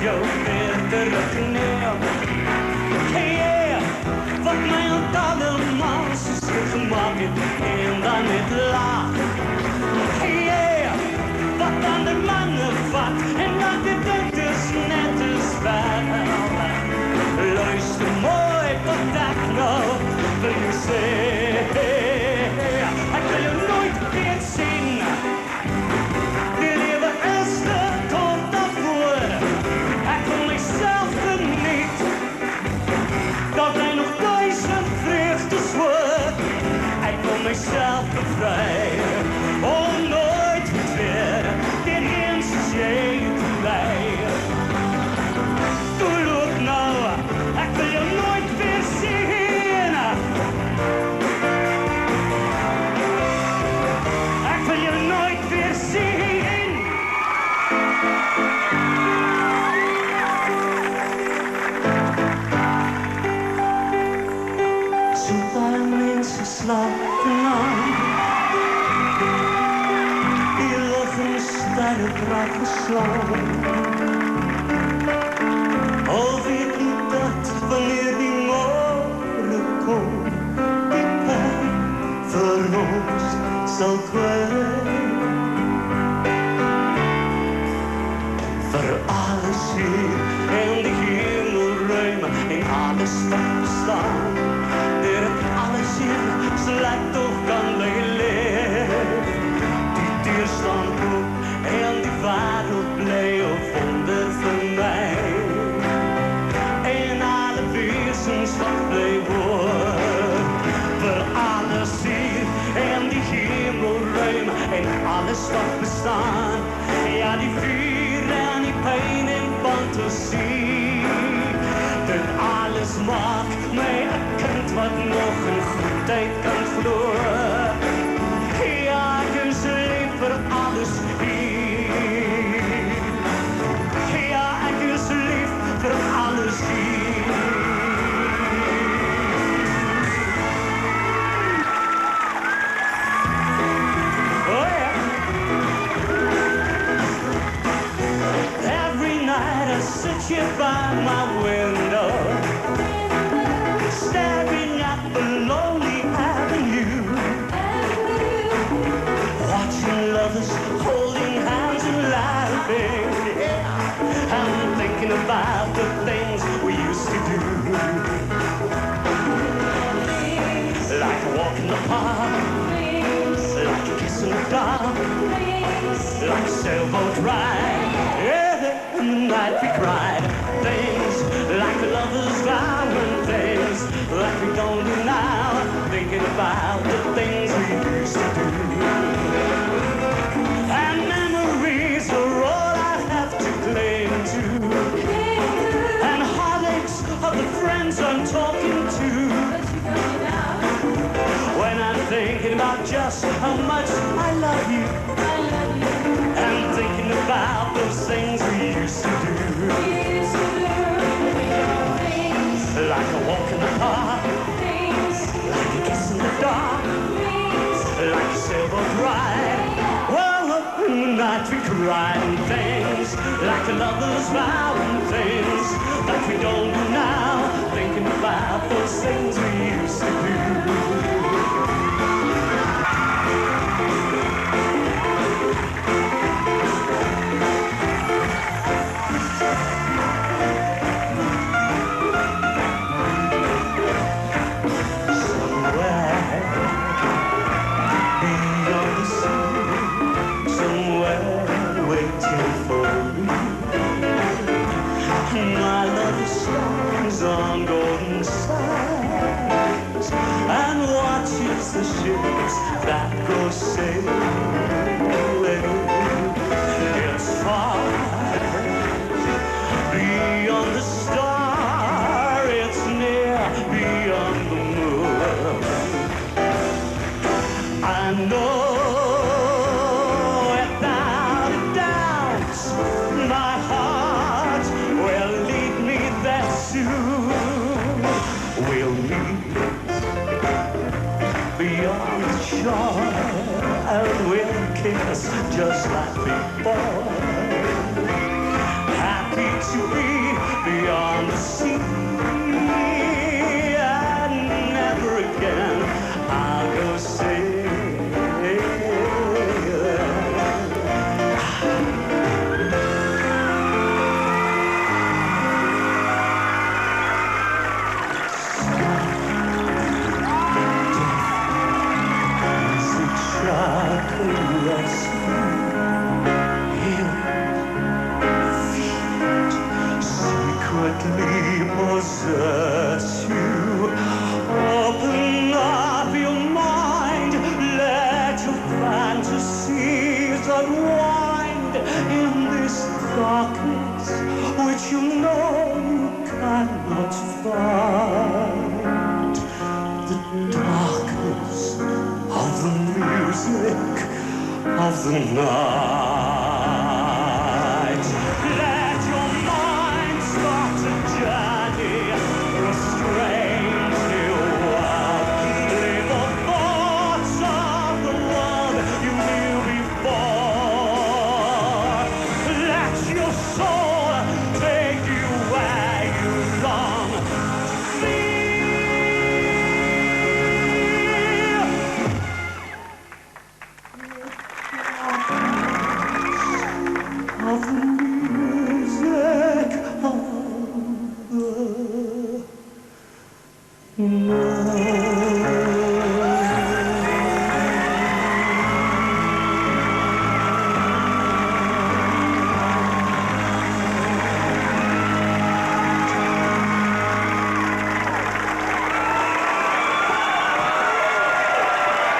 jou verder opneem. Hey, wat my allemaal so stuk gemaak het en dan net laag. Hey, wat ander manne vat en dan dit is net te spel. Luister mooi wat ek nou wil jou sê. Ek wil jou nooit weer sien. Die lewe is te tot daarvoor. Ek wil myself geniet. Dat hy nog 1000 vreugdes voor. Ek wil myself bevry. Om nooit weer teen een soos jy te bly. Toe loop nou, ek wil jou nooit weer sien. Ek wil jou nooit weer sien. So baie mense slaap vanavond. Die lig en die sterre braak geslaan. Al weet nie dat wanneer die môre kom, die pijn vir ons sal kwijt. Vir alles hier en die hemelruim en alles wat bestaan. Deur het alles hier sal ek toch kan leef. Die deur staan oop en die wêreld bly op wonder vir my. En alle wesens wat bly hoor. Vir alles hier en die hemelruim en alles wat bestaan. Ja, die vuur en die pyn en fantasie. Dit alles maak my 'n kind wat nog in goedheid kan glo. Ja, ek is lief vir alles hier. Ja, ek is lief vir alles hier. Oh yeah. Every night I sit here by my window, staring at the lonely avenue, watching lovers holding hands and laughing. Yeah. I'm thinking about the things we used to do, like a walk in the park, like a kiss in the dark, like a sailboat ride. Yeah, in the night we cried. Things like a lover's vow and things like we don't do now. Thinking about the things we used to do. And memories are all I have to cling to. And heartaches of the friends I'm talking to. When I'm thinking about just how much I love you. And thinking about those things we used to do. Like a walk in the park, like a kiss in the dark, like a sailboat ride. Well, in the night we cried and things like a lover's vow and things that we don't do now. Thinking about those things we used to do. On golden sands and watches the ships that go sailing. It's far beyond the star, it's near beyond the moon. I know without a doubt my heart will lead me there soon. We'll meet beyond the shore and we'll kiss just like before. Happy to be beyond the sea. And never again I'll go sailing. Secretly possess you. Open up your mind, let your fantasies unwind in this darkness which you know you cannot find. The darkness of the music of the night.